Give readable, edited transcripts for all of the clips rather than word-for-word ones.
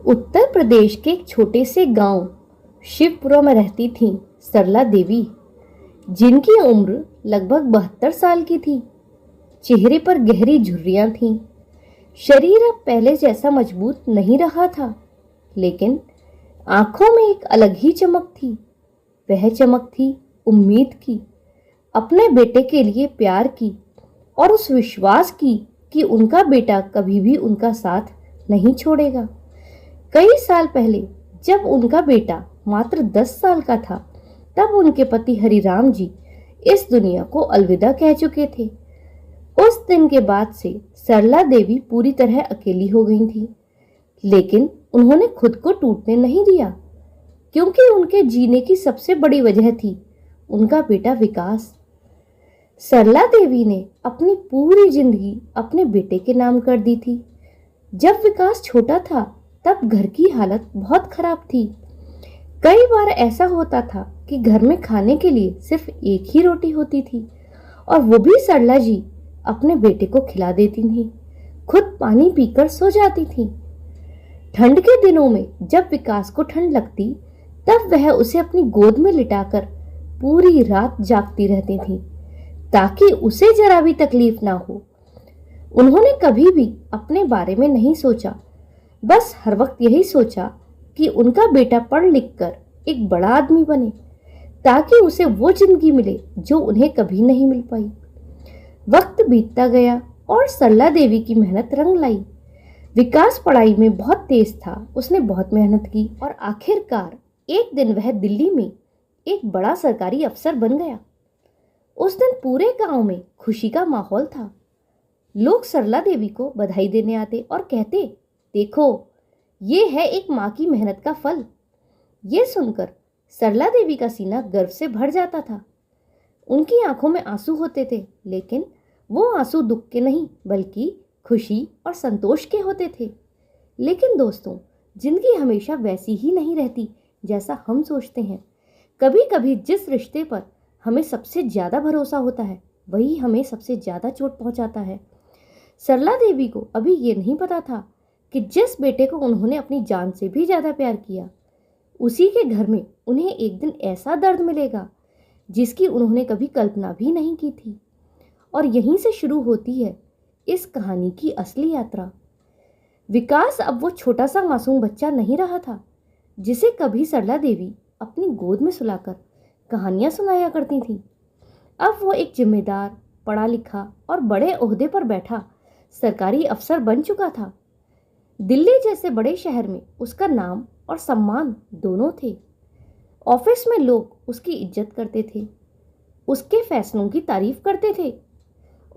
उत्तर प्रदेश के एक छोटे से गांव शिवपुरा में रहती थीं सरला देवी, जिनकी उम्र लगभग 72 साल की थी। चेहरे पर गहरी झुर्रियां थीं। शरीर अब पहले जैसा मजबूत नहीं रहा था, लेकिन आंखों में एक अलग ही चमक थी। वह चमक थी उम्मीद की, अपने बेटे के लिए प्यार की और उस विश्वास की कि उनका बेटा कभी भी उनका साथ नहीं छोड़ेगा। कई साल पहले जब उनका बेटा मात्र 10 साल का था, तब उनके पति हरिराम जी इस दुनिया को अलविदा कह चुके थे। उस दिन के बाद से सरला देवी पूरी तरह अकेली हो गई थी, लेकिन उन्होंने खुद को टूटने नहीं दिया, क्योंकि उनके जीने की सबसे बड़ी वजह थी उनका बेटा विकास। सरला देवी ने अपनी पूरी जिंदगी अपने बेटे के नाम कर दी थी। जब विकास छोटा था, तब घर की हालत बहुत खराब थी। कई बार ऐसा होता था कि घर में खाने के लिए सिर्फ एक ही रोटी होती थी, और वो भी सरला जी अपने बेटे को खिला देती थी, खुद पानी पीकर सो जाती थी। ठंड के दिनों में जब विकास को ठंड लगती, तब वह उसे अपनी गोद में लिटाकर पूरी रात जागती रहती थी, ताकि उसे जरा भी तकलीफ ना हो। उन्होंने कभी भी अपने बारे में नहीं सोचा, बस हर वक्त यही सोचा कि उनका बेटा पढ़ लिख कर एक बड़ा आदमी बने, ताकि उसे वो जिंदगी मिले जो उन्हें कभी नहीं मिल पाई। वक्त बीतता गया और सरला देवी की मेहनत रंग लाई। विकास पढ़ाई में बहुत तेज था, उसने बहुत मेहनत की और आखिरकार एक दिन वह दिल्ली में एक बड़ा सरकारी अफसर बन गया। उस दिन पूरे गांव में खुशी का माहौल था। लोग सरला देवी को बधाई देने आते और कहते, देखो, ये है एक माँ की मेहनत का फल। ये सुनकर सरला देवी का सीना गर्व से भर जाता था। उनकी आंखों में आंसू होते थे, लेकिन वो आंसू दुख के नहीं, बल्कि खुशी और संतोष के होते थे। लेकिन दोस्तों, जिंदगी हमेशा वैसी ही नहीं रहती जैसा हम सोचते हैं। कभी कभी जिस रिश्ते पर हमें सबसे ज्यादा भरोसा होता है, वही हमें सबसे ज्यादा चोट पहुंचाता है। सरला देवी को अभी ये नहीं पता था कि जिस बेटे को उन्होंने अपनी जान से भी ज्यादा प्यार किया, उसी के घर में उन्हें एक दिन ऐसा दर्द मिलेगा जिसकी उन्होंने कभी कल्पना भी नहीं की थी। और यहीं से शुरू होती है इस कहानी की असली यात्रा। विकास अब वो छोटा सा मासूम बच्चा नहीं रहा था, जिसे कभी सरला देवी अपनी गोद में सुलाकर कहानियां सुनाया करती थी। अब वो एक जिम्मेदार, पढ़ा लिखा और बड़े ओहदे पर बैठा सरकारी अफसर बन चुका था। दिल्ली जैसे बड़े शहर में उसका नाम और सम्मान दोनों थे। ऑफिस में लोग उसकी इज्जत करते थे, उसके फैसलों की तारीफ करते थे,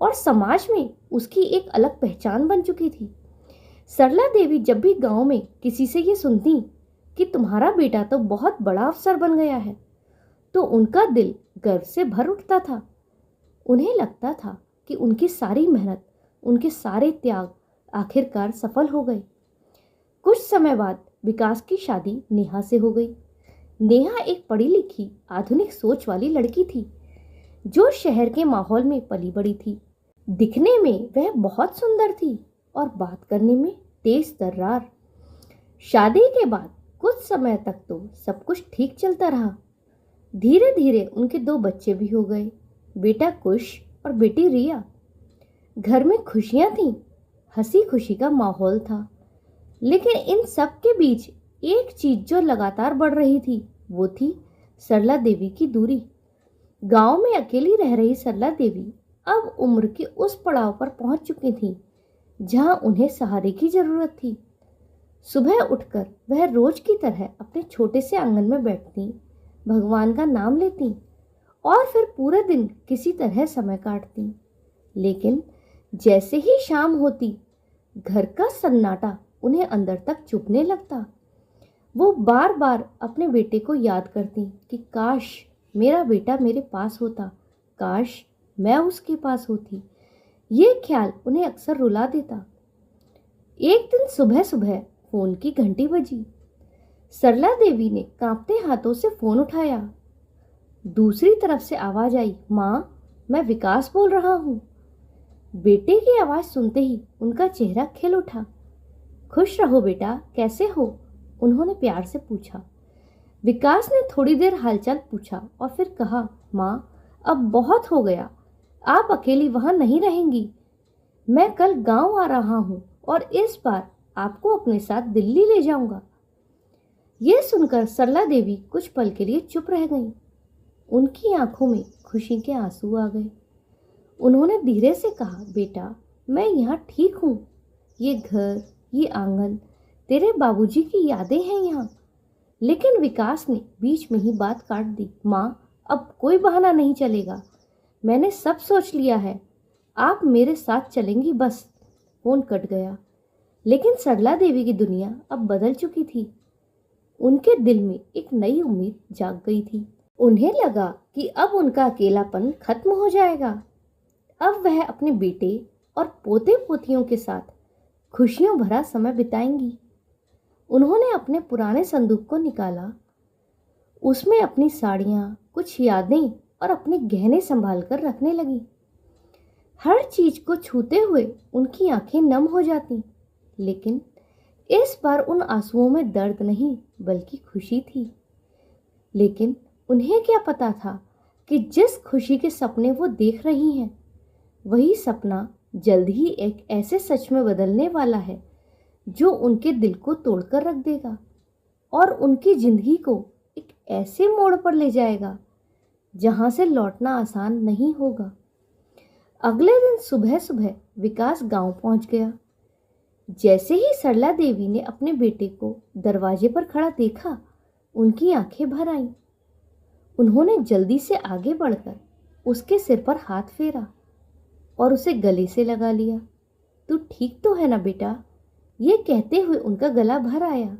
और समाज में उसकी एक अलग पहचान बन चुकी थी। सरला देवी जब भी गांव में किसी से ये सुनती कि तुम्हारा बेटा तो बहुत बड़ा अफसर बन गया है, तो उनका दिल गर्व से भर उठता था। उन्हें लगता था कि उनकी सारी मेहनत, उनके सारे त्याग आखिरकार सफल हो गए। कुछ समय बाद विकास की शादी नेहा से हो गई। नेहा एक पढ़ी लिखी, आधुनिक सोच वाली लड़की थी, जो शहर के माहौल में पली बड़ी थी। दिखने में वह बहुत सुंदर थी और बात करने में तेज तर्रार। शादी के बाद कुछ समय तक तो सब कुछ ठीक चलता रहा। धीरे धीरे उनके 2 बच्चे भी हो गए, बेटा कुश और बेटी रिया। घर में खुशियां थीं, हंसी खुशी का माहौल था। लेकिन इन सब के बीच एक चीज जो लगातार बढ़ रही थी, वो थी सरला देवी की दूरी। गांव में अकेली रह रही सरला देवी अब उम्र के उस पड़ाव पर पहुंच चुकी थी जहां उन्हें सहारे की जरूरत थी। सुबह उठकर वह रोज की तरह अपने छोटे से आंगन में बैठती, भगवान का नाम लेती और फिर पूरे दिन किसी तरह समय काटती। लेकिन जैसे ही शाम होती, घर का सन्नाटा उन्हें अंदर तक चुभने लगता। वो बार बार अपने बेटे को याद करती कि काश मेरा बेटा मेरे पास होता, काश मैं उसके पास होती। ये ख्याल उन्हें अक्सर रुला देता। एक दिन सुबह सुबह फोन की घंटी बजी। सरला देवी ने कांपते हाथों से फोन उठाया। दूसरी तरफ से आवाज आई, माँ, मैं विकास बोल रहा हूँ। बेटे की आवाज सुनते ही उनका चेहरा खिल उठा। खुश रहो बेटा, कैसे हो? उन्होंने प्यार से पूछा। विकास ने थोड़ी देर हालचाल पूछा और फिर कहा, माँ, अब बहुत हो गया, आप अकेली वहां नहीं रहेंगी। मैं कल गांव आ रहा हूं और इस बार आपको अपने साथ दिल्ली ले जाऊंगा। यह सुनकर सरला देवी कुछ पल के लिए चुप रह गईं। उनकी आंखों में खुशी के आंसू आ गए। उन्होंने धीरे से कहा, बेटा, मैं यहाँ ठीक हूँ। ये घर, ये आंगन, तेरे बाबूजी की यादें हैं यहाँ। लेकिन विकास ने बीच में ही बात काट दी। माँ, अब कोई बहाना नहीं चलेगा। मैंने सब सोच लिया है, आप मेरे साथ चलेंगी बस। फोन कट गया। लेकिन सरला देवी की दुनिया अब बदल चुकी थी। उनके दिल में एक नई उम्मीद जाग गई थी। उन्हें लगा कि अब उनका अकेलापन खत्म हो जाएगा। अब वह अपने बेटे और पोते पोतियों के साथ खुशियों भरा समय बिताएंगी। उन्होंने अपने पुराने संदूक को निकाला। उसमें अपनी साड़ियाँ, कुछ यादें और अपने गहने संभाल कर रखने लगी। हर चीज को छूते हुए उनकी आंखें नम हो जाती। लेकिन इस बार उन आंसुओं में दर्द नहीं बल्कि खुशी थी। लेकिन उन्हें क्या पता था कि जिस खुशी के सपने वो देख रही हैं, वही सपना जल्द ही एक ऐसे सच में बदलने वाला है जो उनके दिल को तोड़कर रख देगा और उनकी जिंदगी को एक ऐसे मोड़ पर ले जाएगा जहां से लौटना आसान नहीं होगा। अगले दिन सुबह सुबह विकास गांव पहुंच गया। जैसे ही सरला देवी ने अपने बेटे को दरवाजे पर खड़ा देखा, उनकी आंखें भर आईं। उन्होंने जल्दी से आगे बढ़कर उसके सिर पर हाथ फेरा और उसे गले से लगा लिया। तू ठीक तो है ना बेटा? ये कहते हुए उनका गला भर आया।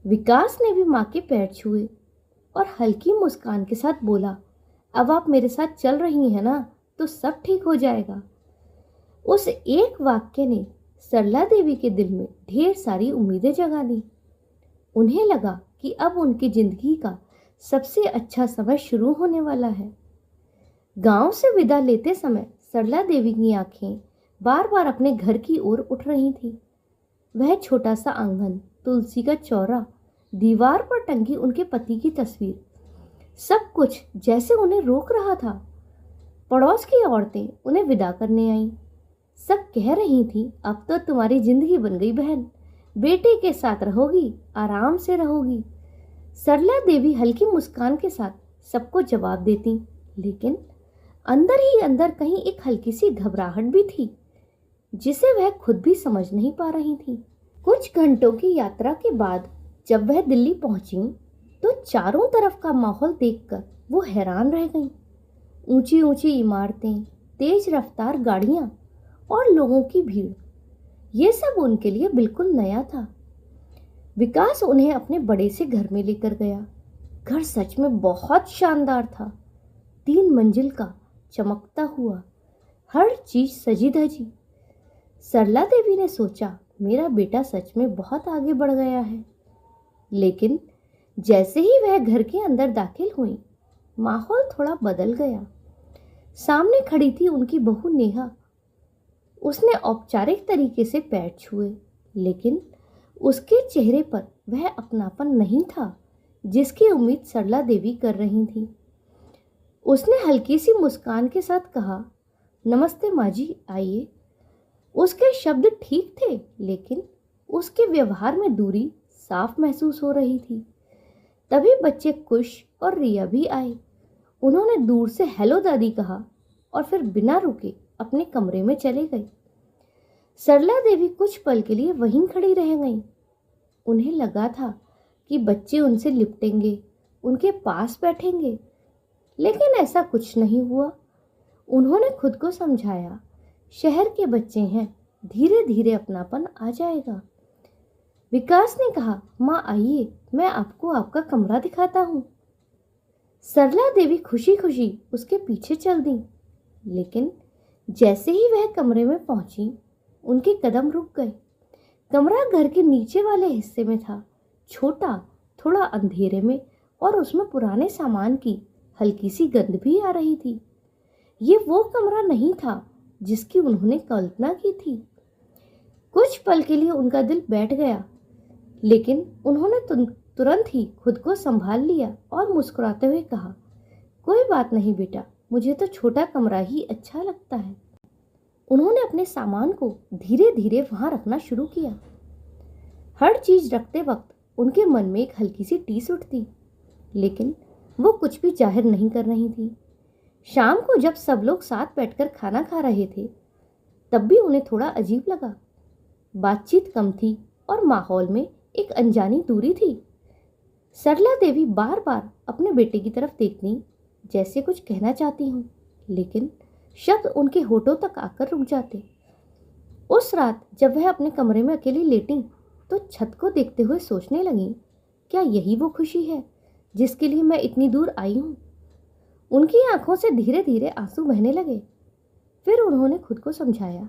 विकास ने भी माँ के पैर छुए और हल्की मुस्कान के साथ बोला, अब आप मेरे साथ चल रही हैं ना, तो सब ठीक हो जाएगा। उस एक वाक्य ने सरला देवी के दिल में ढेर सारी उम्मीदें जगा दी। उन्हें लगा कि अब उनकी जिंदगी का सबसे अच्छा समय शुरू होने वाला है। गांव से विदा लेते समय सरला देवी की आंखें बार बार अपने घर की ओर उठ रही थी। वह छोटा सा आंगन, तुलसी का चौरा, दीवार पर टंगी उनके पति की तस्वीर, सब कुछ जैसे उन्हें रोक रहा था। पड़ोस की औरतें उन्हें विदा करने आईं। सब कह रही थी, अब तो तुम्हारी जिंदगी बन गई बहन, बेटे के साथ रहोगी, आराम से रहोगी। सरला देवी हल्की मुस्कान के साथ सबको जवाब देती, लेकिन अंदर ही अंदर कहीं एक हल्की सी घबराहट भी थी जिसे वह खुद भी समझ नहीं पा रही थी। कुछ घंटों की यात्रा के बाद जब वह दिल्ली पहुंची तो चारों तरफ का माहौल देखकर वो हैरान रह गईं। ऊंची ऊंची इमारतें, तेज रफ्तार गाड़ियां और लोगों की भीड़, ये सब उनके लिए बिल्कुल नया था। विकास उन्हें अपने बड़े से घर में लेकर गया। घर सच में बहुत शानदार था। 3 मंजिल का, चमकता हुआ, हर चीज सजी धजी। सरला देवी ने सोचा, मेरा बेटा सच में बहुत आगे बढ़ गया है। लेकिन जैसे ही वह घर के अंदर दाखिल हुई, माहौल थोड़ा बदल गया। सामने खड़ी थी उनकी बहू नेहा। उसने औपचारिक तरीके से पैर छुए, लेकिन उसके चेहरे पर वह अपनापन नहीं था जिसकी उम्मीद सरला देवी कर रही थी। उसने हल्की सी मुस्कान के साथ कहा, नमस्ते माँ जी, आइए। उसके शब्द ठीक थे, लेकिन उसके व्यवहार में दूरी साफ महसूस हो रही थी। तभी बच्चे कुश और रिया भी आए। उन्होंने दूर से हेलो दादी कहा और फिर बिना रुके अपने कमरे में चले गए। सरला देवी कुछ पल के लिए वहीं खड़ी रह गईं। उन्हें लगा था कि बच्चे उनसे लिपटेंगे, उनके पास बैठेंगे, लेकिन ऐसा कुछ नहीं हुआ। उन्होंने खुद को समझाया, शहर के बच्चे हैं, धीरे धीरे अपनापन आ जाएगा। विकास ने कहा, माँ आइए, मैं आपको आपका कमरा दिखाता हूँ। सरला देवी खुशी खुशी उसके पीछे चल दी, लेकिन जैसे ही वह कमरे में पहुंची, उनके कदम रुक गए। कमरा घर के नीचे वाले हिस्से में था, छोटा, थोड़ा अंधेरे में, और उसमें पुराने सामान की हल्की सी गंध भी आ रही थी। ये वो कमरा नहीं था जिसकी उन्होंने कल्पना की थी। कुछ पल के लिए उनका दिल बैठ गया, लेकिन उन्होंने तुरंत ही खुद को संभाल लिया और मुस्कुराते हुए कहा, कोई बात नहीं बेटा, मुझे तो छोटा कमरा ही अच्छा लगता है। उन्होंने अपने सामान को धीरे धीरे वहां रखना शुरू किया। हर चीज रखते वक्त उनके मन में एक हल्की सी टीस उठती, लेकिन वो कुछ भी जाहिर नहीं कर रही थी। शाम को जब सब लोग साथ बैठकर खाना खा रहे थे, तब भी उन्हें थोड़ा अजीब लगा। बातचीत कम थी और माहौल में एक अनजानी दूरी थी। सरला देवी बार बार अपने बेटे की तरफ देखती, जैसे कुछ कहना चाहती हूँ, लेकिन शब्द उनके होठों तक आकर रुक जाते। उस रात जब वह अपने कमरे में अकेली लेटी, तो छत को देखते हुए सोचने लगी, क्या यही वो खुशी है जिसके लिए मैं इतनी दूर आई हूँ? उनकी आंखों से धीरे धीरे आंसू बहने लगे। फिर उन्होंने खुद को समझाया,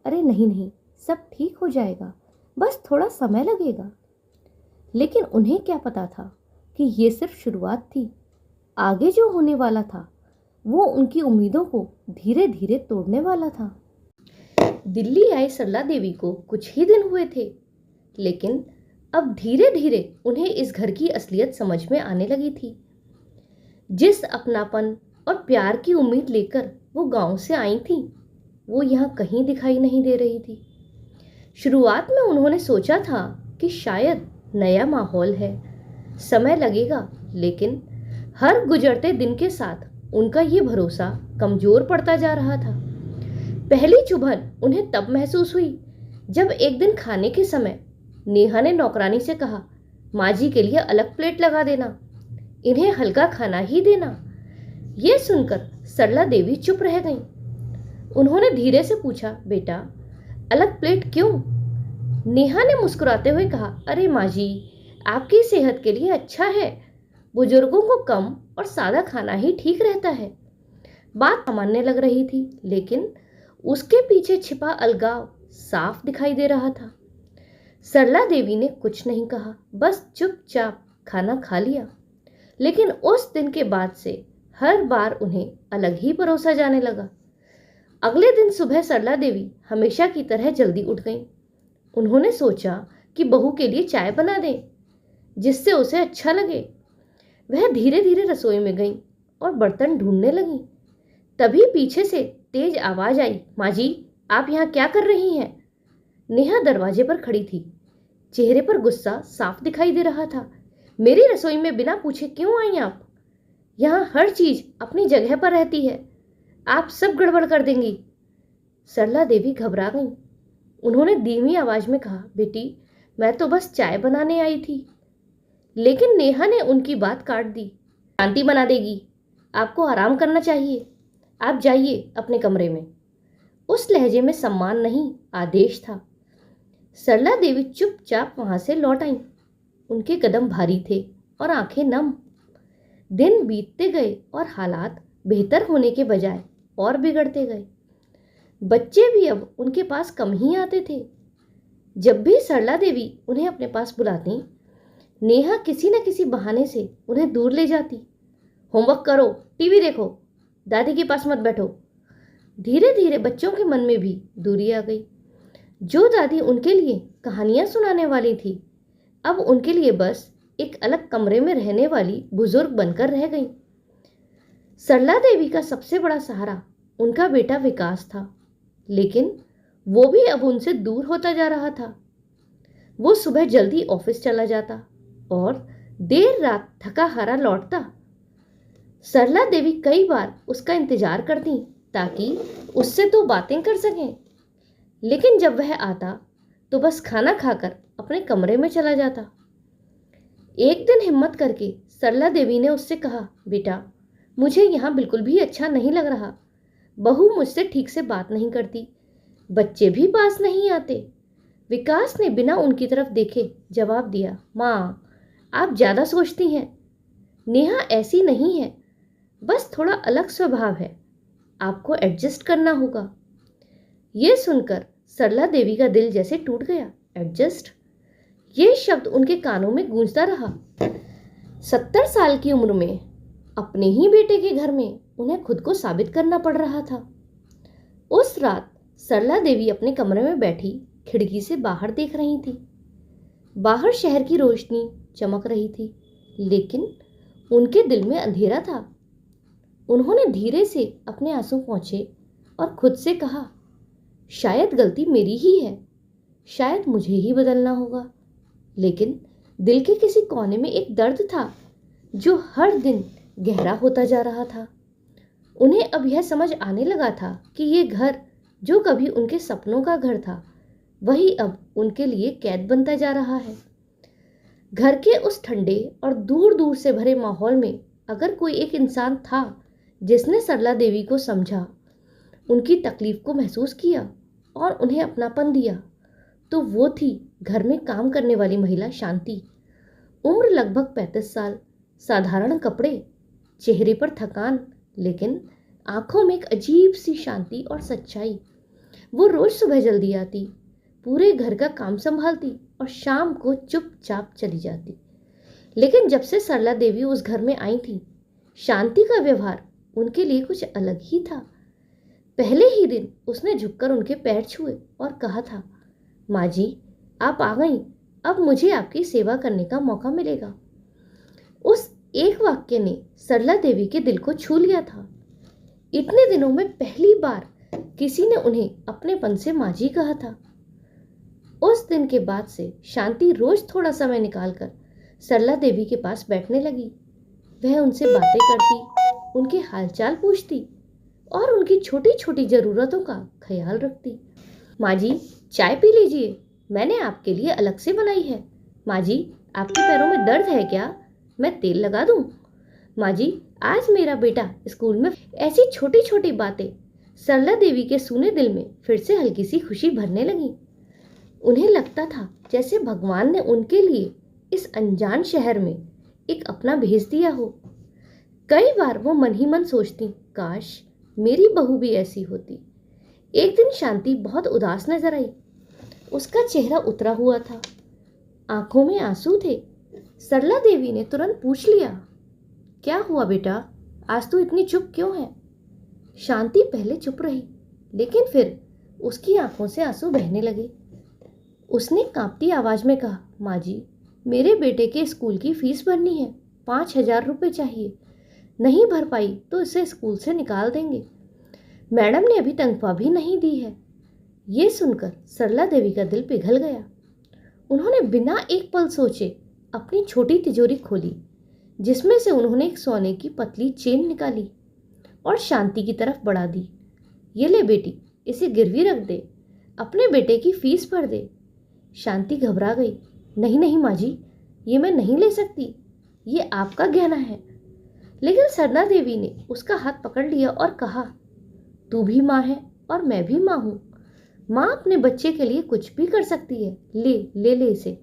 अरे नहीं नहीं, सब ठीक हो जाएगा, बस थोड़ा समय लगेगा। लेकिन उन्हें क्या पता था कि ये सिर्फ शुरुआत थी। आगे जो होने वाला था वो उनकी उम्मीदों को धीरे धीरे तोड़ने वाला था। दिल्ली आए सरला देवी को कुछ ही दिन हुए थे, लेकिन अब धीरे धीरे उन्हें इस घर की असलियत समझ में आने लगी थी। जिस अपनापन और प्यार की उम्मीद लेकर वो गांव से आई थी, वो यहाँ कहीं दिखाई नहीं दे रही थी। शुरुआत में उन्होंने सोचा था कि शायद नया माहौल है, समय लगेगा, लेकिन हर गुजरते दिन के साथ उनका ये भरोसा कमजोर पड़ता जा रहा था। पहली चुभन उन्हें तब महसूस हुई जब एक दिन खाने के समय नेहा ने नौकरानी से कहा, माँ जी के लिए अलग प्लेट लगा देना, इन्हें हल्का खाना ही देना। ये सुनकर सरला देवी चुप रह गईं। उन्होंने धीरे से पूछा, बेटा अलग प्लेट क्यों? नेहा ने मुस्कुराते हुए कहा, अरे माँ जी, आपकी सेहत के लिए अच्छा है, बुजुर्गों को कम और सादा खाना ही ठीक रहता है। बात सामान्य लग रही थी, लेकिन उसके पीछे छिपा अलगाव साफ दिखाई दे रहा था। सरला देवी ने कुछ नहीं कहा, बस चुपचाप खाना खा लिया। लेकिन उस दिन के बाद से हर बार उन्हें अलग ही परोसा जाने लगा। अगले दिन सुबह सरला देवी हमेशा की तरह जल्दी उठ गईं। उन्होंने सोचा कि बहू के लिए चाय बना दें, जिससे उसे अच्छा लगे। वह धीरे धीरे रसोई में गईं और बर्तन ढूंढने लगीं। तभी पीछे से तेज आवाज आई, माँ जी, आप यहाँ क्या कर रही हैं? नेहा दरवाजे पर खड़ी थी। चेहरे पर गुस्सा साफ दिखाई दे रहा था। मेरी रसोई में बिना पूछे क्यों आई आप? यहाँ हर चीज अपनी जगह पर रहती है, आप सब गड़बड़ कर देंगी। सरला देवी घबरा गईं। उन्होंने धीमी आवाज में कहा, बेटी मैं तो बस चाय बनाने आई थी। लेकिन नेहा ने उनकी बात काट दी, शांति बना देगी, आपको आराम करना चाहिए, आप जाइए अपने कमरे में। उस लहजे में सम्मान नहीं, आदेश था। सरला देवी चुपचाप वहां से लौट आईं। उनके कदम भारी थे और आंखें नम। दिन बीतते गए और हालात बेहतर होने के बजाय और बिगड़ते गए। बच्चे भी अब उनके पास कम ही आते थे। जब भी सरला देवी उन्हें अपने पास बुलाती, नेहा किसी न किसी बहाने से उन्हें दूर ले जाती। होमवर्क करो, टीवी देखो, दादी के पास मत बैठो। धीरे धीरे बच्चों के मन में भी दूरी आ गई। जो दादी उनके लिए कहानियां सुनाने वाली थी, अब उनके लिए बस एक अलग कमरे में रहने वाली बुजुर्ग बनकर रह गई। सरला देवी का सबसे बड़ा सहारा उनका बेटा विकास था, लेकिन वो भी अब उनसे दूर होता जा रहा था। वो सुबह जल्दी ऑफिस चला जाता और देर रात थका हारा लौटता। सरला देवी कई बार उसका इंतजार करती ताकि उससे तो बातें कर सकें, लेकिन जब वह आता तो बस खाना खाकर अपने कमरे में चला जाता। एक दिन हिम्मत करके सरला देवी ने उससे कहा, बेटा मुझे यहाँ बिल्कुल भी अच्छा नहीं लग रहा, बहू मुझसे ठीक से बात नहीं करती, बच्चे भी पास नहीं आते। विकास ने बिना उनकी तरफ देखे जवाब दिया, माँ आप ज़्यादा सोचती हैं, नेहा ऐसी नहीं है, बस थोड़ा अलग स्वभाव है, आपको एडजस्ट करना होगा। ये सुनकर सरला देवी का दिल जैसे टूट गया। एडजस्ट, ये शब्द उनके कानों में गूंजता रहा। 70 साल की उम्र में अपने ही बेटे के घर में उन्हें खुद को साबित करना पड़ रहा था। उस रात सरला देवी अपने कमरे में बैठी खिड़की से बाहर देख रही थी। बाहर शहर की रोशनी चमक रही थी, लेकिन उनके दिल में अंधेरा था। उन्होंने धीरे से अपने आंसू पोंछे और खुद से कहा, शायद गलती मेरी ही है, शायद मुझे ही बदलना होगा। लेकिन दिल के किसी कोने में एक दर्द था जो हर दिन गहरा होता जा रहा था। उन्हें अब यह समझ आने लगा था कि ये घर जो कभी उनके सपनों का घर था, वही अब उनके लिए कैद बनता जा रहा है। घर के उस ठंडे और दूर दूर से भरे माहौल में अगर कोई एक इंसान था जिसने सरला देवी को समझा, उनकी तकलीफ को महसूस किया और उन्हें अपनापन दिया, तो वो थी घर में काम करने वाली महिला शांति। उम्र लगभग 35 साल, साधारण कपड़े, चेहरे पर थकान, लेकिन आंखों में एक अजीब सी शांति और सच्चाई। वो रोज सुबह जल्दी आती, पूरे घर का काम संभालती और शाम को चुपचाप चली जाती। लेकिन जब से सरला देवी उस घर में आई थी, शांति का व्यवहार उनके लिए कुछ अलग ही था। पहले ही दिन उसने झुककर उनके पैर छुए और कहा था, माँ जी, आप आ गई, अब मुझे आपकी सेवा करने का मौका मिलेगा। उस एक वाक्य ने सरला देवी के दिल को छू लिया था। इतने दिनों में पहली बार किसी ने उन्हें अपनेपन से माँ जी कहा था। उस दिन के बाद से शांति रोज थोड़ा समय निकालकर सरला देवी के पास बैठने लगी। वह उनसे बातें करती, उनके हालचाल पूछती और उनकी छोटी छोटी जरूरतों का ख्याल रखती। माँ जी, चाय पी लीजिए, मैंने आपके लिए अलग से बनाई है। माँ जी, आपके पैरों में दर्द है क्या? मैं तेल लगा दूं? माँ जी, आज मेरा बेटा स्कूल में। ऐसी छोटी छोटी बातें सरला देवी के सूने दिल में फिर से हल्की सी खुशी भरने लगी। उन्हें लगता था जैसे भगवान ने उनके लिए इस अनजान शहर में एक अपना भेज दिया हो। कई बार वो मन ही मन सोचती, काश मेरी बहू भी ऐसी होती। एक दिन शांति बहुत उदास नजर आई। उसका चेहरा उतरा हुआ था, आंखों में आंसू थे। सरला देवी ने तुरंत पूछ लिया, क्या हुआ बेटा, आज तू इतनी चुप क्यों है? शांति पहले चुप रही, लेकिन फिर उसकी आंखों से आंसू बहने लगे। उसने कांपती आवाज में कहा, माँ जी, मेरे बेटे के स्कूल की फीस भरनी है, 5,000 रुपये चाहिए। नहीं भर पाई तो इसे स्कूल से निकाल देंगे। मैडम ने अभी तनख्वाह भी नहीं दी है। ये सुनकर सरला देवी का दिल पिघल गया। उन्होंने बिना एक पल सोचे अपनी छोटी तिजोरी खोली, जिसमें से उन्होंने एक सोने की पतली चेन निकाली और शांति की तरफ बढ़ा दी। ये ले बेटी, इसे गिरवी रख दे, अपने बेटे की फीस भर दे। शांति घबरा गई। नहीं नहीं माँ जी, ये मैं नहीं ले सकती, ये आपका गहना है। लेकिन सरला देवी ने उसका हाथ पकड़ लिया और कहा, तू भी माँ है और मैं भी माँ हूँ। माँ अपने बच्चे के लिए कुछ भी कर सकती है, ले ले ले इसे।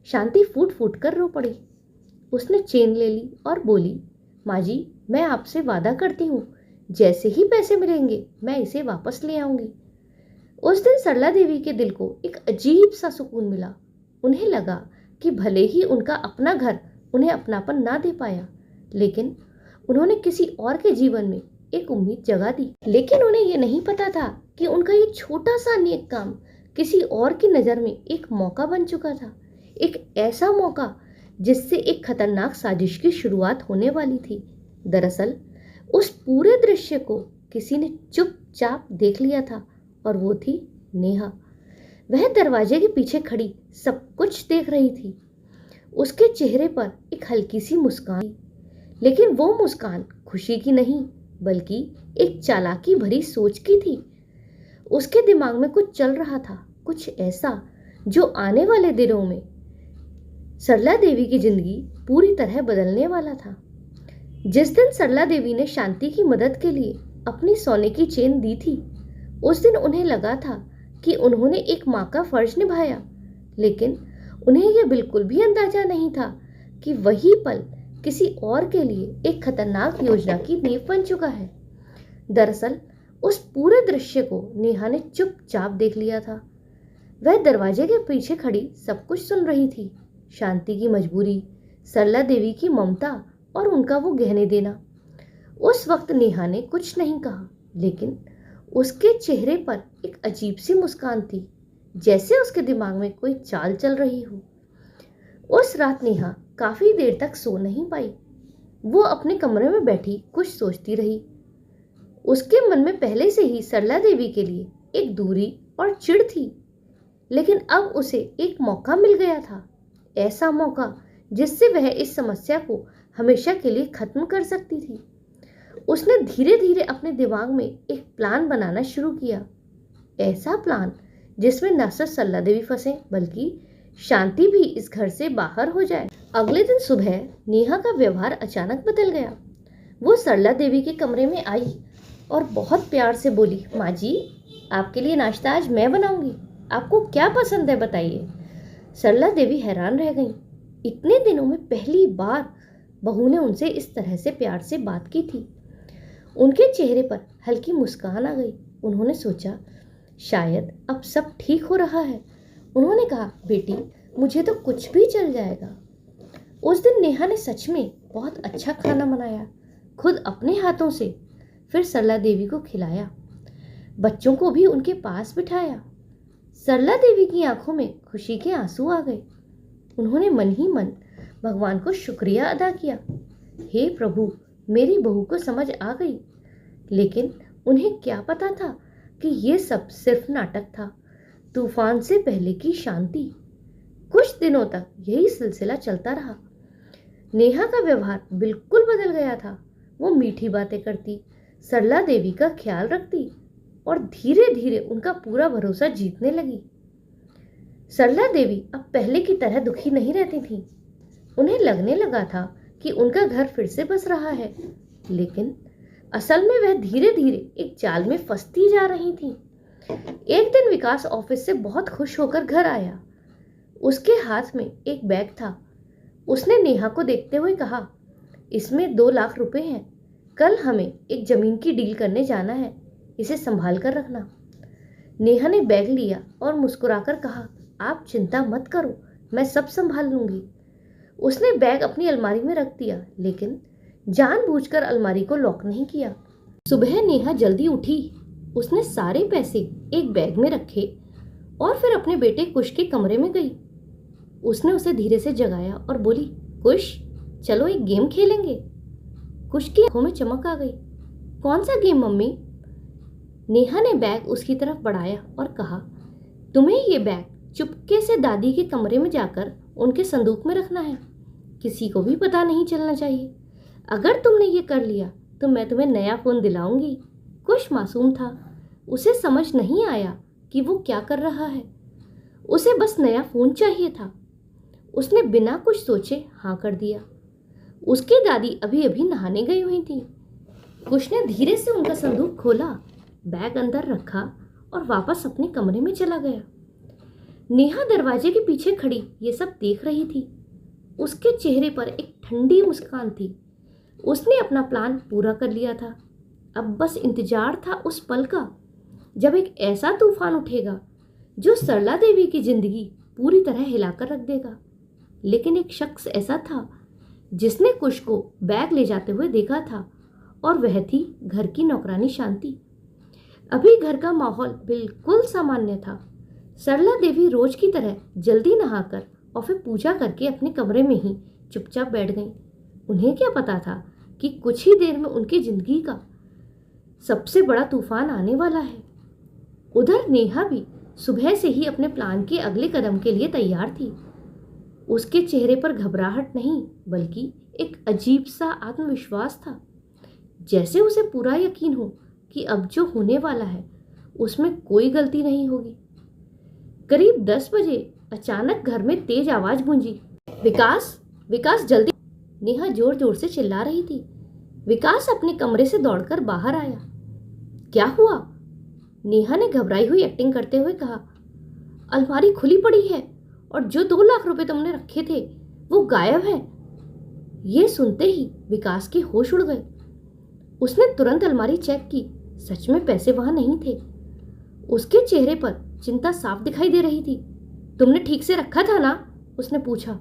शांति फूट फूट कर रो पड़ी। उसने चेन ले ली और बोली, माँ जी, मैं आपसे वादा करती हूँ, जैसे ही पैसे मिलेंगे मैं इसे वापस ले आऊंगी। उस दिन सरला देवी के दिल को एक अजीब सा सुकून मिला। उन्हें लगा कि भले ही उनका अपना घर उन्हें अपनापन ना दे पाया, लेकिन उन्होंने किसी और के जीवन में एक उम्मीद जगा दी। लेकिन उन्हें यह नहीं पता था कि उनका ये छोटा सा नेक काम किसी और की नज़र में एक मौका बन चुका था। एक ऐसा मौका जिससे एक खतरनाक साजिश की शुरुआत होने वाली थी। दरअसल उस पूरे दृश्य को किसी ने चुपचाप देख लिया था और वो थी नेहा। वह दरवाजे के पीछे खड़ी सब कुछ देख रही थी। उसके चेहरे पर एक हल्की सी मुस्कान, लेकिन वो मुस्कान खुशी की नहीं बल्कि एक चालाकी भरी सोच की थी। उसके दिमाग में कुछ चल रहा था, कुछ ऐसा जो आने वाले दिनों में सरला देवी की जिंदगी पूरी तरह बदलने वाला था। जिस दिन सरला देवी ने शांति की मदद के लिए अपनी सोने की चेन दी थी, उस दिन उन्हें लगा था कि उन्होंने एक माँ का फर्ज निभाया, लेकिन उन्हें यह बिल्कुल भी अंदाजा नहीं था कि वही पल किसी और के लिए एक खतरनाक योजना की नींव बन चुका है। दरअसल उस पूरे दृश्य को नेहा ने चुपचाप देख लिया था। वह दरवाजे के पीछे खड़ी सब कुछ सुन रही थी। शांति की मजबूरी, सरला देवी की ममता और उनका वो गहने देना। उस वक्त नेहा ने कुछ नहीं कहा, लेकिन उसके चेहरे पर एक अजीब सी मुस्कान थी, जैसे उसके दिमाग में कोई चाल चल रही हो। उस रात नेहा काफी देर तक सो नहीं पाई। वो अपने कमरे में बैठी कुछ सोचती रही। उसके मन में पहले से ही सरला देवी के लिए एक दूरी और चिढ़ थी, लेकिन अब उसे एक मौका मिल गया था, ऐसा मौका जिससे वह इस समस्या को हमेशा के लिए खत्म कर सकती थी। उसने धीरे धीरे अपने दिमाग में एक प्लान बनाना शुरू किया, ऐसा प्लान जिसमें न सिर्फ सरला देवी फंसे बल्कि शांति भी इस घर से बाहर हो जाए। अगले दिन सुबह नेहा का व्यवहार अचानक बदल गया। वो सरला देवी के कमरे में आई और बहुत प्यार से बोली, माँ जी, आपके लिए नाश्ता आज मैं बनाऊंगी, आपको क्या पसंद है बताइए। सरला देवी हैरान रह गईं। इतने दिनों में पहली बार बहू ने उनसे इस तरह से प्यार से बात की थी। उनके चेहरे पर हल्की मुस्कान आ गई। उन्होंने सोचा शायद अब सब ठीक हो रहा है। उन्होंने कहा, बेटी, मुझे तो कुछ भी चल जाएगा। उस दिन नेहा ने सच में बहुत अच्छा खाना बनाया, खुद अपने हाथों से। फिर सरला देवी को खिलाया, बच्चों को भी उनके पास बिठाया। सरला देवी की आंखों में खुशी के आंसू आ गए। उन्होंने मन ही मन भगवान को शुक्रिया अदा किया। हे प्रभु, मेरी बहू को समझ आ गई। लेकिन उन्हें क्या पता था कि ये सब सिर्फ नाटक था, तूफान से पहले की शांति। कुछ दिनों तक यही सिलसिला चलता रहा। नेहा का व्यवहार बिल्कुल बदल गया था। वो मीठी बातें करती, सरला देवी का ख्याल रखती और धीरे धीरे उनका पूरा भरोसा जीतने लगी। सरला देवी अब पहले की तरह दुखी नहीं रहती थी। उन्हें लगने लगा था कि उनका घर फिर से बस रहा है, लेकिन असल में वह धीरे धीरे एक जाल में फंसती जा रही थी। एक दिन विकास ऑफिस से बहुत खुश होकर घर आया। उसके हाथ में एक बैग था। उसने नेहा को देखते हुए कहा, इसमें 2 लाख रुपए हैं। कल हमें एक जमीन की डील करने जाना है, इसे संभाल कर रखना। नेहा ने बैग लिया और मुस्कुराकर कहा, आप चिंता मत करो, मैं सब संभाल लूंगी। उसने बैग अपनी अलमारी में रख दिया, लेकिन जानबूझकर अलमारी को लॉक नहीं किया। सुबह नेहा जल्दी उठी। उसने सारे पैसे एक बैग में रखे और फिर अपने बेटे कुश के कमरे में गई। उसने उसे धीरे से जगाया और बोली, कुश, चलो एक गेम खेलेंगे। कुश की आंखों में चमक आ गई। कौन सा गेम मम्मी? नेहा ने बैग उसकी तरफ बढ़ाया और कहा, तुम्हें ये बैग चुपके से दादी के कमरे में जाकर उनके संदूक में रखना है। किसी को भी पता नहीं चलना चाहिए। अगर तुमने ये कर लिया तो मैं तुम्हें नया फोन दिलाऊंगी। कुश मासूम था। उसे समझ नहीं आया कि वो क्या कर रहा है। उसे बस नया फोन चाहिए था। उसने बिना कुछ सोचे हाँ कर दिया। उसकी दादी अभी अभी नहाने गई हुई थी। कुश ने धीरे से उनका संदूक खोला, बैग अंदर रखा और वापस अपने कमरे में चला गया। नेहा दरवाजे के पीछे खड़ी ये सब देख रही थी। उसके चेहरे पर एक ठंडी मुस्कान थी। उसने अपना प्लान पूरा कर लिया था। अब बस इंतजार था उस पल का जब एक ऐसा तूफान उठेगा जो सरला देवी की जिंदगी पूरी तरह हिलाकर रख देगा। लेकिन एक शख्स ऐसा था जिसने कुश को बैग ले जाते हुए देखा था, और वह थी घर की नौकरानी शांति। अभी घर का माहौल बिल्कुल सामान्य था। सरला देवी रोज की तरह जल्दी नहाकर और फिर पूजा करके अपने कमरे में ही चुपचाप बैठ गईं। उन्हें क्या पता था कि कुछ ही देर में उनकी जिंदगी का सबसे बड़ा तूफान आने वाला है। उधर नेहा भी सुबह से ही अपने प्लान के अगले कदम के लिए तैयार थी। उसके चेहरे पर घबराहट नहीं बल्कि एक अजीब सा आत्मविश्वास था, जैसे उसे पूरा यकीन हो कि अब जो होने वाला है उसमें कोई गलती नहीं होगी। करीब 10 बजे अचानक घर में तेज आवाज गूंजी, विकास, विकास जल्दी। नेहा जोर जोर से चिल्ला रही थी। विकास अपने कमरे से दौड़कर बाहर आया। क्या हुआ? नेहा ने घबराई हुई एक्टिंग करते हुए कहा, अलमारी खुली पड़ी है और जो 2 लाख रुपए तुमने रखे थे वो गायब है। ये सुनते ही विकास के होश उड़ गए। उसने तुरंत अलमारी चेक की। सच में पैसे वहां नहीं थे। उसके चेहरे पर चिंता साफ दिखाई दे रही थी। तुमने ठीक से रखा था ना? उसने पूछा।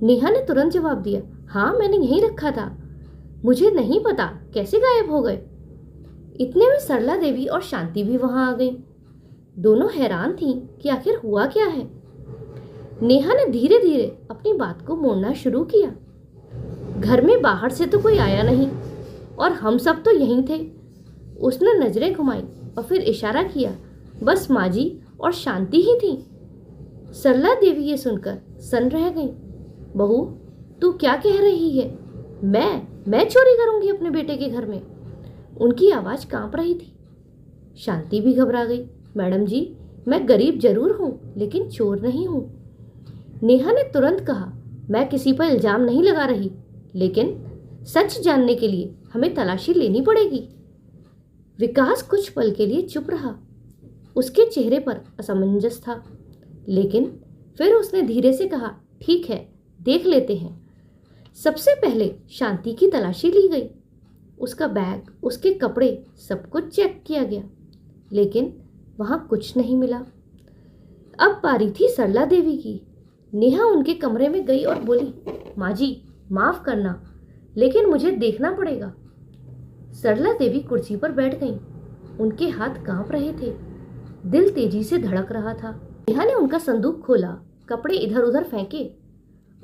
नेहा ने तुरंत जवाब दिया, हाँ, मैंने यहीं रखा था। मुझे नहीं पता कैसे गायब हो गए। इतने में सरला देवी और शांति भी वहां आ गई। दोनों हैरान थीं कि आखिर हुआ क्या है। नेहा ने धीरे धीरे अपनी बात को मोड़ना शुरू किया। घर में बाहर से तो कोई आया नहीं और हम सब तो यहीं थे। उसने नजरें घुमाई और फिर इशारा किया, बस माँ जी और शांति ही थी। सरला देवी ये सुनकर सन रह गई। बहू, तू क्या कह रही है? मैं चोरी करूंगी अपने बेटे के घर में? उनकी आवाज कांप रही थी। शांति भी घबरा गई। मैडम जी, मैं गरीब जरूर हूं लेकिन चोर नहीं हूं। नेहा ने तुरंत कहा, मैं किसी पर इल्जाम नहीं लगा रही, लेकिन सच जानने के लिए हमें तलाशी लेनी पड़ेगी। विकास कुछ पल के लिए चुप रहा। उसके चेहरे पर असमंजस था, लेकिन फिर उसने धीरे से कहा, ठीक है, देख लेते हैं। सबसे पहले शांति की तलाशी ली गई। उसका बैग, उसके कपड़े, सब कुछ चेक किया गया, लेकिन वहां कुछ नहीं मिला। अब बारी थी सरला देवी की। नेहा उनके कमरे में गई और बोली, माँ जी, माफ करना, लेकिन मुझे देखना पड़ेगा। सरला देवी कुर्सी पर बैठ गईं। उनके हाथ कांप रहे थे, दिल तेजी से धड़क रहा था। नेहा ने उनका संदूक खोला, कपड़े इधर उधर फेंके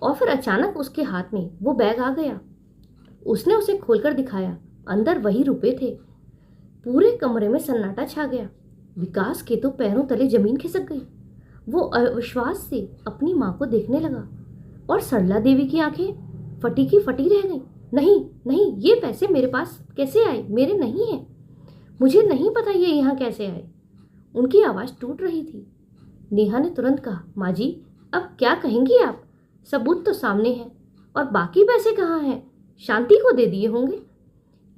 और फिर अचानक उसके हाथ में वो बैग आ गया। उसने उसे खोलकर दिखाया। अंदर वही रुपए थे। पूरे कमरे में सन्नाटा छा गया। विकास के तो पैरों तले जमीन खिसक गई। वो अविश्वास से अपनी माँ को देखने लगा और सरला देवी की आंखें फटी की फटी रह गईं। नहीं नहीं, ये पैसे मेरे पास कैसे आए? मेरे नहीं है, मुझे नहीं पता ये यहाँ कैसे आए। उनकी आवाज़ टूट रही थी। नेहा ने तुरंत कहा, माँ जी, अब क्या कहेंगी आप? सबूत तो सामने है। और बाकी पैसे कहाँ हैं? शांति को दे दिए होंगे।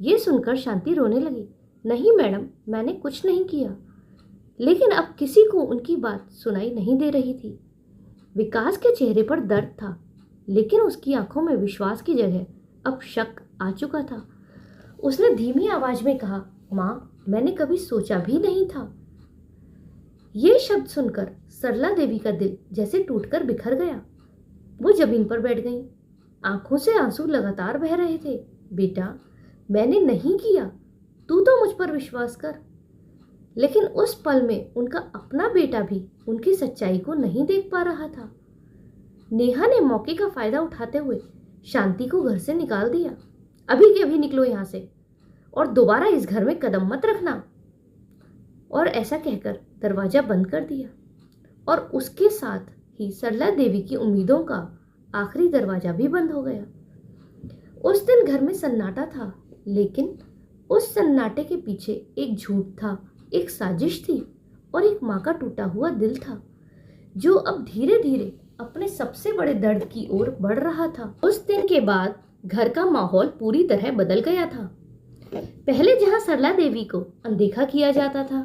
ये सुनकर शांति रोने लगी। नहीं मैडम, मैंने कुछ नहीं किया। लेकिन अब किसी को उनकी बात सुनाई नहीं दे रही थी। विकास के चेहरे पर दर्द था, लेकिन उसकी आंखों में विश्वास की जगह अब शक आ चुका था। उसने धीमी आवाज में कहा, माँ, मैंने कभी सोचा भी नहीं था। ये शब्द सुनकर सरला देवी का दिल जैसे टूटकर बिखर गया। वो जमीन पर बैठ गईं। आंखों से आंसू लगातार बह रहे थे। बेटा, मैंने नहीं किया, तू तो मुझ पर विश्वास कर। लेकिन उस पल में उनका अपना बेटा भी उनकी सच्चाई को नहीं देख पा रहा था। नेहा ने मौके का फायदा उठाते हुए शांति को घर से निकाल दिया। अभी के अभी निकलो यहां से और दोबारा इस घर में कदम मत रखना। और ऐसा कहकर दरवाजा बंद कर दिया। और उसके साथ ही सरला देवी की उम्मीदों का आखिरी दरवाजा भी बंद हो गया। उस दिन घर में सन्नाटा था, लेकिन उस सन्नाटे के पीछे एक झूठ था, एक साजिश थी और एक माँ का टूटा हुआ दिल था, जो अब धीरे धीरे अपने सबसे बड़े दर्द की ओर बढ़ रहा था। उस दिन के बाद घर का माहौल पूरी तरह बदल गया था। पहले जहां सरला देवी को अनदेखा किया जाता था,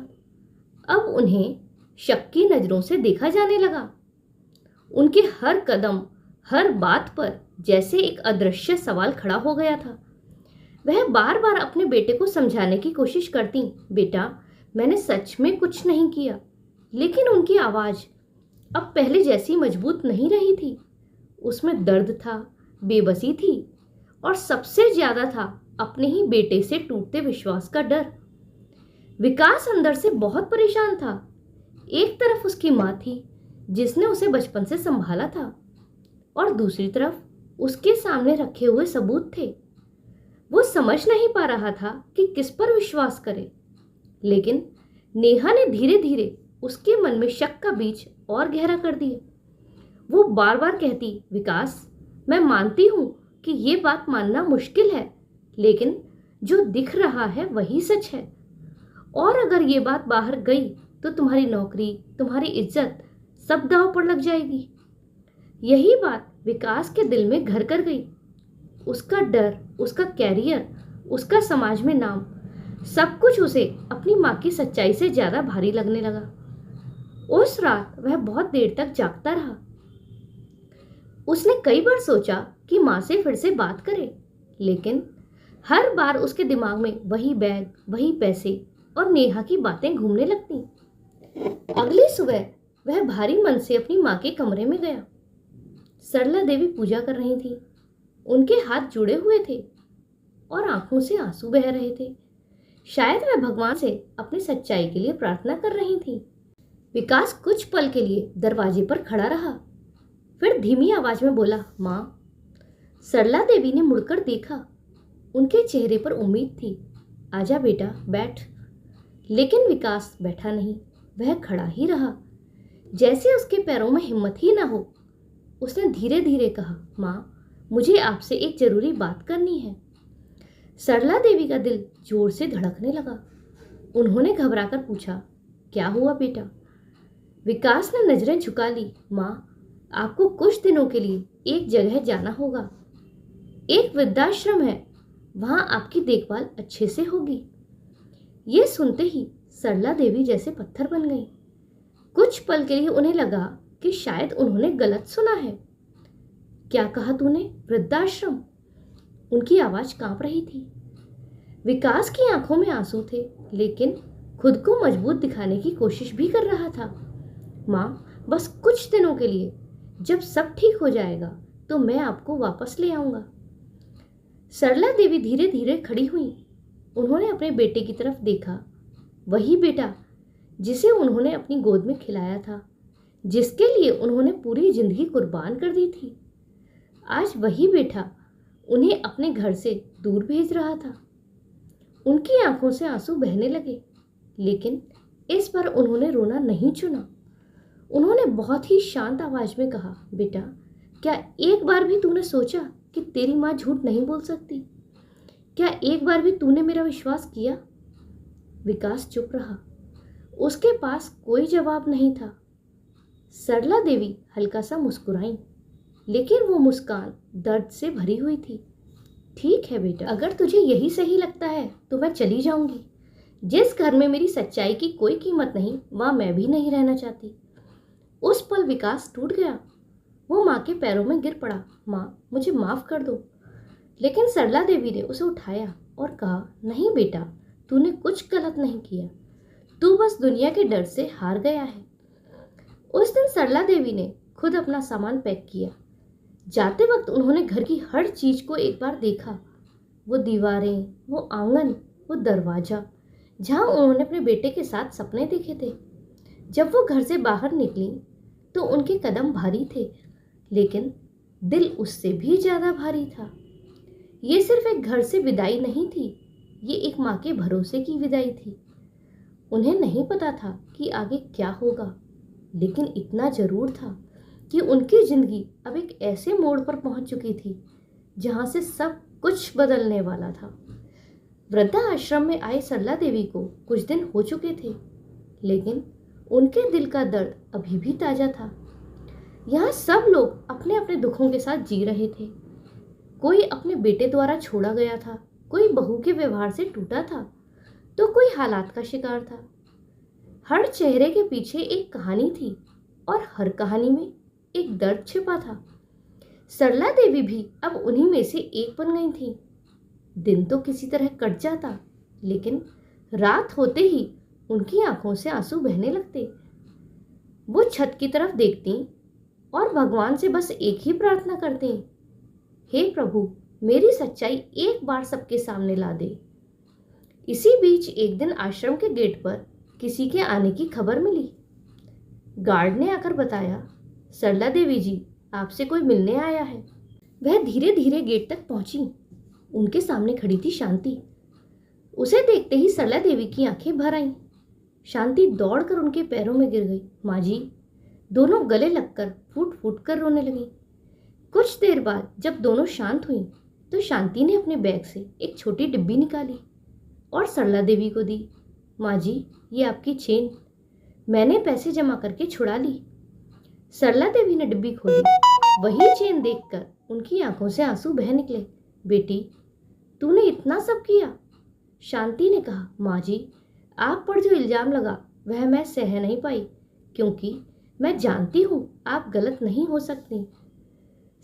अब उन्हें शक की नजरों से देखा जाने लगा। उनके हर कदम, हर बात पर जैसे एक अदृश्य सवाल खड़ा हो गया था। वह बार बार अपने बेटे को समझाने की कोशिश करती, बेटा, मैंने सच में कुछ नहीं किया। लेकिन उनकी आवाज अब पहले जैसी मजबूत नहीं रही थी। उसमें दर्द था, बेबसी थी और सबसे ज्यादा था अपने ही बेटे से टूटते विश्वास का डर। विकास अंदर से बहुत परेशान था। एक तरफ उसकी माँ थी जिसने उसे बचपन से संभाला था, और दूसरी तरफ उसके सामने रखे हुए सबूत थे। वो समझ नहीं पा रहा था कि किस पर विश्वास करे। लेकिन नेहा ने धीरे धीरे उसके मन में शक का बीज और गहरा कर दिया। वो बार बार कहती, विकास, मैं मानती हूं कि ये बात मानना मुश्किल है, लेकिन जो दिख रहा है वही सच है। और अगर ये बात बाहर गई तो तुम्हारी नौकरी, तुम्हारी इज्जत सब दांव पर लग जाएगी। यही बात विकास के दिल में घर कर गई। उसका डर, उसका कैरियर, उसका समाज में नाम, सब कुछ उसे अपनी माँ की सच्चाई से ज्यादा भारी लगने लगा। उस रात वह बहुत देर तक जागता रहा। उसने कई बार सोचा कि माँ से फिर से बात करे, लेकिन हर बार उसके दिमाग में वही बैग, वही पैसे और नेहा की बातें घूमने लगती। अगली सुबह वह भारी मन से अपनी माँ के कमरे में गया। सरला देवी पूजा कर रही थी। उनके हाथ जुड़े हुए थे और आंखों से आंसू बह रहे थे। शायद वह भगवान से अपनी सच्चाई के लिए प्रार्थना कर रही थी। विकास कुछ पल के लिए दरवाजे पर खड़ा रहा, फिर धीमी आवाज में बोला, माँ। सरला देवी ने मुड़कर देखा। उनके चेहरे पर उम्मीद थी। आजा बेटा, बैठ। लेकिन विकास बैठा नहीं, वह खड़ा ही रहा, जैसे उसके पैरों में हिम्मत ही ना हो। उसने धीरे धीरे कहा, माँ, मुझे आपसे एक जरूरी बात करनी है। सरला देवी का दिल जोर से धड़कने लगा। उन्होंने घबराकर पूछा, क्या हुआ बेटा? विकास ने नजरें झुका ली। माँ, आपको कुछ दिनों के लिए एक जगह जाना होगा। एक वृद्धाश्रम है, वहां आपकी देखभाल अच्छे से होगी। ये सुनते ही सरला देवी जैसे पत्थर बन गई। कुछ पल के लिए उन्हें लगा कि शायद उन्होंने गलत सुना है। क्या कहा तूने? वृद्धाश्रम? उनकी आवाज कांप रही थी। विकास की आंखों में आंसू थे, लेकिन खुद को मजबूत दिखाने की कोशिश भी कर रहा था। माँ, बस कुछ दिनों के लिए, जब सब ठीक हो जाएगा तो मैं आपको वापस ले आऊंगा। सरला देवी धीरे धीरे खड़ी हुई। उन्होंने अपने बेटे की तरफ देखा, वही बेटा जिसे उन्होंने अपनी गोद में खिलाया था, जिसके लिए उन्होंने पूरी जिंदगी कुर्बान कर दी थी। आज वही बेटा उन्हें अपने घर से दूर भेज रहा था। उनकी आंखों से आंसू बहने लगे, लेकिन इस बार उन्होंने रोना नहीं चुना। उन्होंने बहुत ही शांत आवाज में कहा, बेटा, क्या एक बार भी तूने सोचा कि तेरी माँ झूठ नहीं बोल सकती? क्या एक बार भी तूने मेरा विश्वास किया? विकास चुप रहा। उसके पास कोई जवाब नहीं था। सरला देवी हल्का सा मुस्कुराई, लेकिन वो मुस्कान दर्द से भरी हुई थी। ठीक है बेटा, अगर तुझे यही सही लगता है तो मैं चली जाऊंगी। जिस घर में मेरी सच्चाई की कोई कीमत नहीं, वहां मैं भी नहीं रहना चाहती। उस पल विकास टूट गया। वो माँ के पैरों में गिर पड़ा। माँ, मुझे माफ कर दो। लेकिन सरला देवी ने उसे उठाया और कहा, नहीं बेटा, तूने कुछ गलत नहीं किया। तू बस दुनिया के डर से हार गया है। उस दिन सरला देवी ने खुद अपना सामान पैक किया। जाते वक्त उन्होंने घर की हर चीज को एक बार देखा। वो दीवारें, वो आंगन, वो दरवाजा, जहां उन्होंने अपने बेटे के साथ सपने देखे थे। जब वो घर से बाहर निकली तो उनके कदम भारी थे, लेकिन दिल उससे भी ज्यादा भारी था। ये सिर्फ एक घर से विदाई नहीं थी, ये एक माँ के भरोसे की विदाई थी। उन्हें नहीं पता था कि आगे क्या होगा, लेकिन इतना जरूर था कि उनकी जिंदगी अब एक ऐसे मोड़ पर पहुंच चुकी थी जहां से सब कुछ बदलने वाला था। वृद्धा आश्रम में आई सरला देवी को कुछ दिन हो चुके थे, लेकिन उनके दिल का दर्द अभी भी ताजा था। यहाँ सब लोग अपने अपने दुखों के साथ जी रहे थे। कोई अपने बेटे द्वारा छोड़ा गया था, कोई बहू के व्यवहार से टूटा था, तो कोई हालात का शिकार था। हर चेहरे के पीछे एक कहानी थी और हर कहानी में एक दर्द छिपा था। सरला देवी भी अब उन्हीं में से एक बन गई थी। दिन तो किसी तरह कट जाता, लेकिन रात होते ही उनकी आंखों से आंसू बहने लगते। वो छत की तरफ देखती और भगवान से बस एक ही प्रार्थना करती, हे प्रभु, मेरी सच्चाई एक बार सबके सामने ला दे। इसी बीच एक दिन आश्रम के गेट पर किसी के आने की खबर मिली। गार्ड ने आकर बताया, सरला देवी जी, आपसे कोई मिलने आया है। वह धीरे धीरे गेट तक पहुंची। उनके सामने खड़ी थी शांति। उसे देखते ही सरला देवी की आंखें भर आईं। शांति दौड़कर उनके पैरों में गिर गई। माँ जी। दोनों गले लगकर फूट फूट कर रोने लगी। कुछ देर बाद जब दोनों शांत हुई तो शांति ने अपने बैग से एक छोटी डिब्बी निकाली और सरला देवी को दी। माँ जी, ये आपकी चेन, मैंने पैसे जमा करके छुड़ा ली। सरला देवी ने डिब्बी खोली। वही चेन देखकर उनकी आंखों से आंसू बह निकले। बेटी, तूने इतना सब किया? शांति ने कहा, माँ जी, आप पर जो इल्जाम लगा वह मैं सह नहीं पाई, क्योंकि मैं जानती हूँ आप गलत नहीं हो सकती।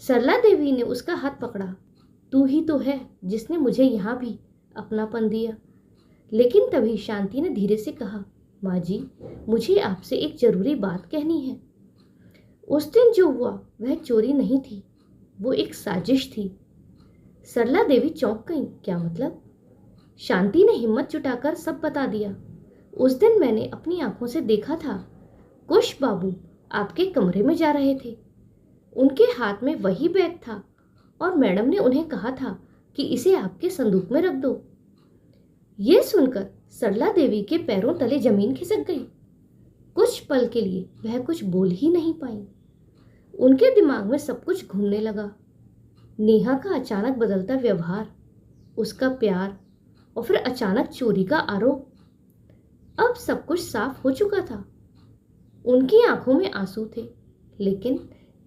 सरला देवी ने उसका हाथ पकड़ा। तू ही तो है जिसने मुझे यहाँ भी अपनापन दिया। लेकिन तभी शांति ने धीरे से कहा, माँ जी, मुझे आपसे एक जरूरी बात कहनी है। उस दिन जो हुआ वह चोरी नहीं थी, वो एक साजिश थी। सरला देवी चौंक गई। क्या मतलब? शांति ने हिम्मत जुटाकर सब बता दिया। उस दिन मैंने अपनी आंखों से देखा था, कुश बाबू आपके कमरे में जा रहे थे। उनके हाथ में वही बैग था और मैडम ने उन्हें कहा था कि इसे आपके संदूक में रख दो। ये सुनकर सरला देवी के पैरों तले जमीन खिसक गई। कुछ पल के लिए वह कुछ बोल ही नहीं पाई। उनके दिमाग में सब कुछ घूमने लगा। नेहा का अचानक बदलता व्यवहार, उसका प्यार और फिर अचानक चोरी का आरोप। अब सब कुछ साफ हो चुका था। उनकी आंखों में आंसू थे, लेकिन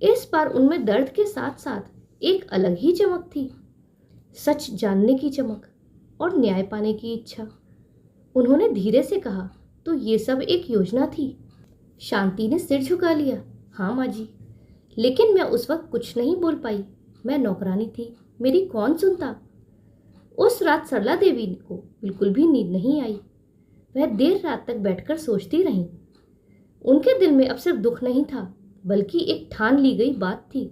इस बार उनमें दर्द के साथ साथ एक अलग ही चमक थी, सच जानने की चमक और न्याय पाने की इच्छा। उन्होंने धीरे से कहा, तो ये सब एक योजना थी? शांति ने सिर झुका लिया। हाँ माँ जी, लेकिन मैं उस वक्त कुछ नहीं बोल पाई। मैं नौकरानी थी, मेरी कौन सुनता। उस रात सरला देवी को बिल्कुल भी नींद नहीं आई। वह देर रात तक बैठकर सोचती रही। उनके दिल में अब सिर्फ दुख नहीं था, बल्कि एक ठान ली गई बात थी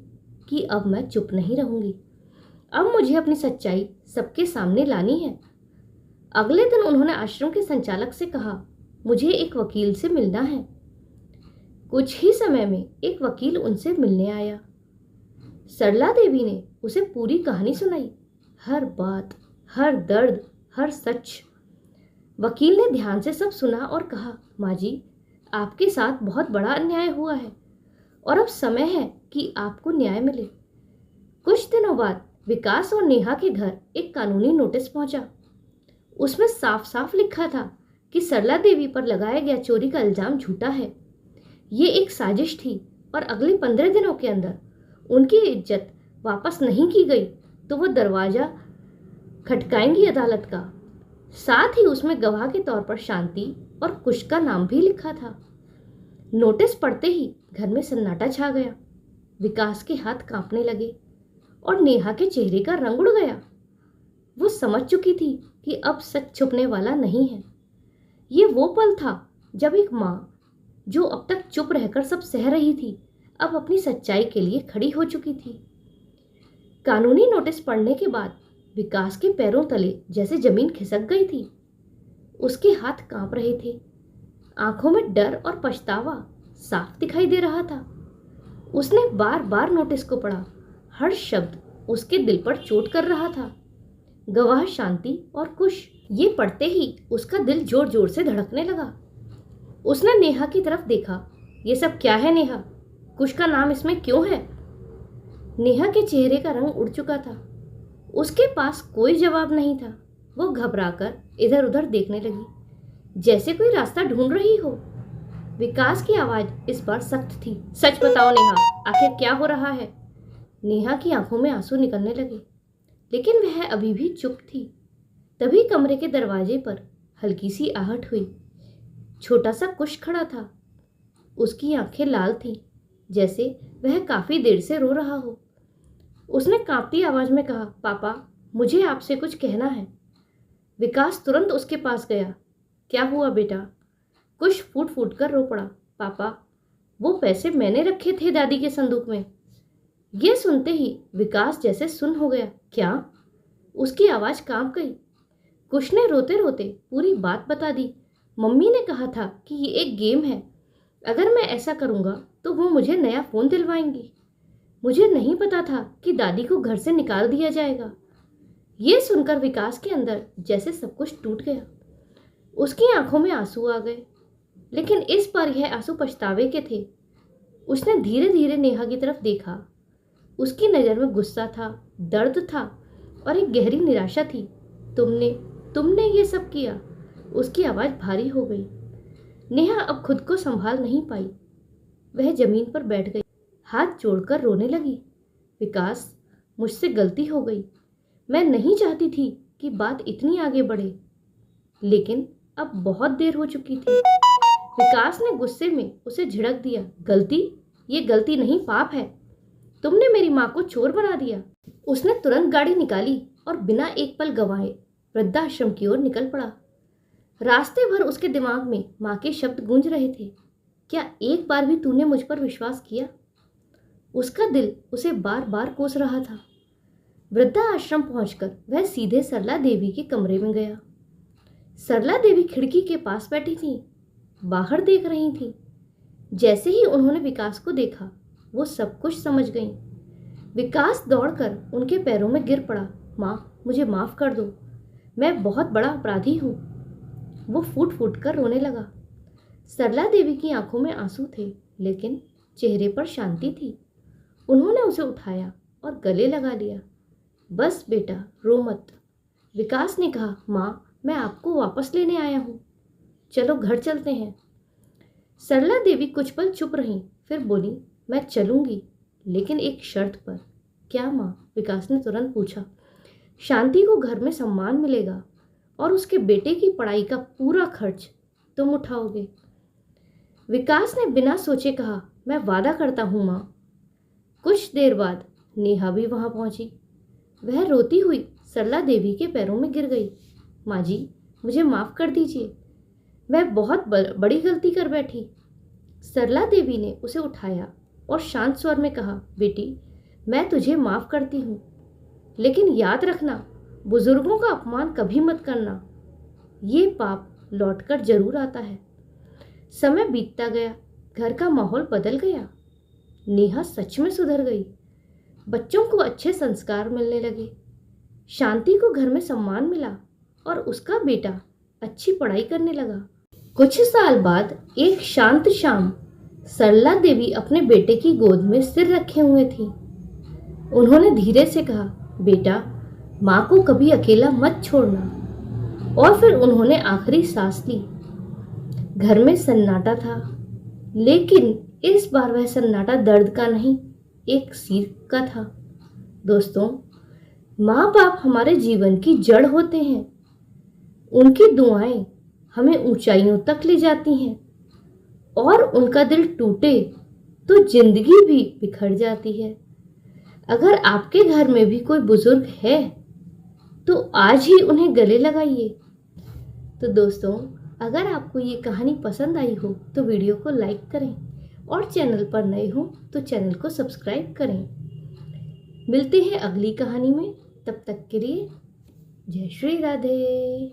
कि अब मैं चुप नहीं रहूंगी। अब मुझे अपनी सच्चाई सबके सामने लानी है। अगले दिन उन्होंने आश्रम के संचालक से कहा, मुझे एक वकील से मिलना है। कुछ ही समय में एक वकील उनसे मिलने आया। सरला देवी ने उसे पूरी कहानी सुनाई, हर बात, हर दर्द, हर सच। वकील ने ध्यान से सब सुना और कहा, माँ जी, आपके साथ बहुत बड़ा अन्याय हुआ है और अब समय है कि आपको न्याय मिले। कुछ दिनों बाद विकास और नेहा के घर एक कानूनी नोटिस पहुंचा। उसमें साफ साफ लिखा था कि सरला देवी पर लगाया गया चोरी का इल्जाम झूठा है। ये एक साजिश थी और अगले 15 दिनों के अंदर उनकी इज्जत वापस नहीं की गई तो वो दरवाजा खटकाएंगी अदालत का। साथ ही उसमें गवाह के तौर पर शांति और कुश का नाम भी लिखा था। नोटिस पढ़ते ही घर में सन्नाटा छा गया। विकास के हाथ कांपने लगे और नेहा के चेहरे का रंग उड़ गया। वो समझ चुकी थी कि अब सच छुपने वाला नहीं है। ये वो पल था जब एक माँ जो अब तक चुप रहकर सब सह रही थी, अब अपनी सच्चाई के लिए खड़ी हो चुकी थी। कानूनी नोटिस पढ़ने के बाद विकास के पैरों तले जैसे जमीन खिसक गई थी। उसके हाथ कांप रहे थे, आंखों में डर और पछतावा साफ दिखाई दे रहा था। उसने बार बार नोटिस को पढ़ा, हर शब्द उसके दिल पर चोट कर रहा था। गवाह शांति और कुश, ये पढ़ते ही उसका दिल जोर जोर से धड़कने लगा। उसने नेहा की तरफ देखा। ये सब क्या है नेहा? कुश का नाम इसमें क्यों है? नेहा के चेहरे का रंग उड़ चुका था। उसके पास कोई जवाब नहीं था। वो घबराकर इधर उधर देखने लगी, जैसे कोई रास्ता ढूंढ रही हो। विकास की आवाज इस बार सख्त थी। सच बताओ नेहा, आखिर क्या हो रहा है? नेहा की आंखों में आंसू निकलने लगे, लेकिन वह अभी भी चुप थी। तभी कमरे के दरवाजे पर हल्की सी आहट हुई। छोटा सा कुश खड़ा था। उसकी आंखें लाल थीं, जैसे वह काफी देर से रो रहा हो। उसने कांपती आवाज में कहा, पापा, मुझे आपसे कुछ कहना है। विकास तुरंत उसके पास गया। क्या हुआ बेटा? कुश फूट फूट कर रो पड़ा। पापा, वो पैसे मैंने रखे थे दादी के संदूक में। यह सुनते ही विकास जैसे सुन्न हो गया। क्या? उसकी आवाज कांप गई। कुश ने रोते रोते पूरी बात बता दी। मम्मी ने कहा था कि ये एक गेम है, अगर मैं ऐसा करूंगा तो वो मुझे नया फोन दिलवाएंगी। मुझे नहीं पता था कि दादी को घर से निकाल दिया जाएगा। ये सुनकर विकास के अंदर जैसे सब कुछ टूट गया। उसकी आंखों में आंसू आ गए, लेकिन इस बार यह आंसू पछतावे के थे। उसने धीरे धीरे नेहा की तरफ देखा। उसकी नज़र में गुस्सा था, दर्द था और एक गहरी निराशा थी। तुमने ये सब किया। उसकी आवाज़ भारी हो गई। नेहा अब खुद को संभाल नहीं पाई। वह जमीन पर बैठ गई, हाथ जोड़कर रोने लगी। विकास, मुझसे गलती हो गई। मैं नहीं चाहती थी कि बात इतनी आगे बढ़े, लेकिन अब बहुत देर हो चुकी थी। विकास ने गुस्से में उसे झिड़क दिया। गलती? ये गलती नहीं, पाप है। तुमने मेरी माँ को चोर बना दिया। उसने तुरंत गाड़ी निकाली और बिना एक पल गंवाए वृद्धाश्रम की ओर निकल पड़ा। रास्ते भर उसके दिमाग में माँ के शब्द गूंज रहे थे। क्या एक बार भी तूने मुझ पर विश्वास किया? उसका दिल उसे बार बार कोस रहा था। वृद्धाश्रम पहुंचकर वह सीधे सरला देवी के कमरे में गया। सरला देवी खिड़की के पास बैठी थी, बाहर देख रही थी। जैसे ही उन्होंने विकास को देखा वो सब कुछ समझ गईं। विकास दौड़कर उनके पैरों में गिर पड़ा। माँ, मुझे माफ़ कर दो, मैं बहुत बड़ा अपराधी हूँ। वो फूट फूट कर रोने लगा। सरला देवी की आंखों में आंसू थे, लेकिन चेहरे पर शांति थी। उन्होंने उसे उठाया और गले लगा लिया। बस बेटा, रो मत। विकास ने कहा, माँ, मैं आपको वापस लेने आया हूँ, चलो घर चलते हैं। सरला देवी कुछ पल चुप रहीं, फिर बोली, मैं चलूँगी, लेकिन एक शर्त पर। क्या माँ? विकास ने तुरंत पूछा। शांति को घर में सम्मान मिलेगा और उसके बेटे की पढ़ाई का पूरा खर्च तुम उठाओगे। विकास ने बिना सोचे कहा, मैं वादा करता हूँ माँ। कुछ देर बाद नेहा भी वहां पहुंची। वह रोती हुई सरला देवी के पैरों में गिर गई। माँ जी, मुझे माफ़ कर दीजिए, मैं बहुत बड़ी गलती कर बैठी। सरला देवी ने उसे उठाया और शांत स्वर में कहा, बेटी, मैं तुझे माफ़ करती हूँ, लेकिन याद रखना, बुजुर्गों का अपमान कभी मत करना। ये पाप लौटकर जरूर आता है। समय बीतता गया, घर का माहौल बदल गया। नेहा सच में सुधर गई। बच्चों को अच्छे संस्कार मिलने लगे। शांति को घर में सम्मान मिला और उसका बेटा अच्छी पढ़ाई करने लगा। कुछ साल बाद एक शांत शाम सरला देवी अपने बेटे की गोद में सिर रखे हुए थी। उन्होंने धीरे से कहा, बेटा, माँ को कभी अकेला मत छोड़ना। और फिर उन्होंने आखिरी सांस ली। घर में सन्नाटा था, लेकिन इस बार वह सन्नाटा दर्द का नहीं, एक सीख का था। दोस्तों, माँ बाप हमारे जीवन की जड़ होते हैं। उनकी दुआएं हमें ऊंचाइयों तक ले जाती हैं और उनका दिल टूटे तो जिंदगी भी बिखर जाती है। अगर आपके घर में भी कोई बुजुर्ग है तो आज ही उन्हें गले लगाइए। तो दोस्तों, अगर आपको ये कहानी पसंद आई हो तो वीडियो को लाइक करें और चैनल पर नए हो तो चैनल को सब्सक्राइब करें। मिलते हैं अगली कहानी में, तब तक के लिए जय श्री राधे।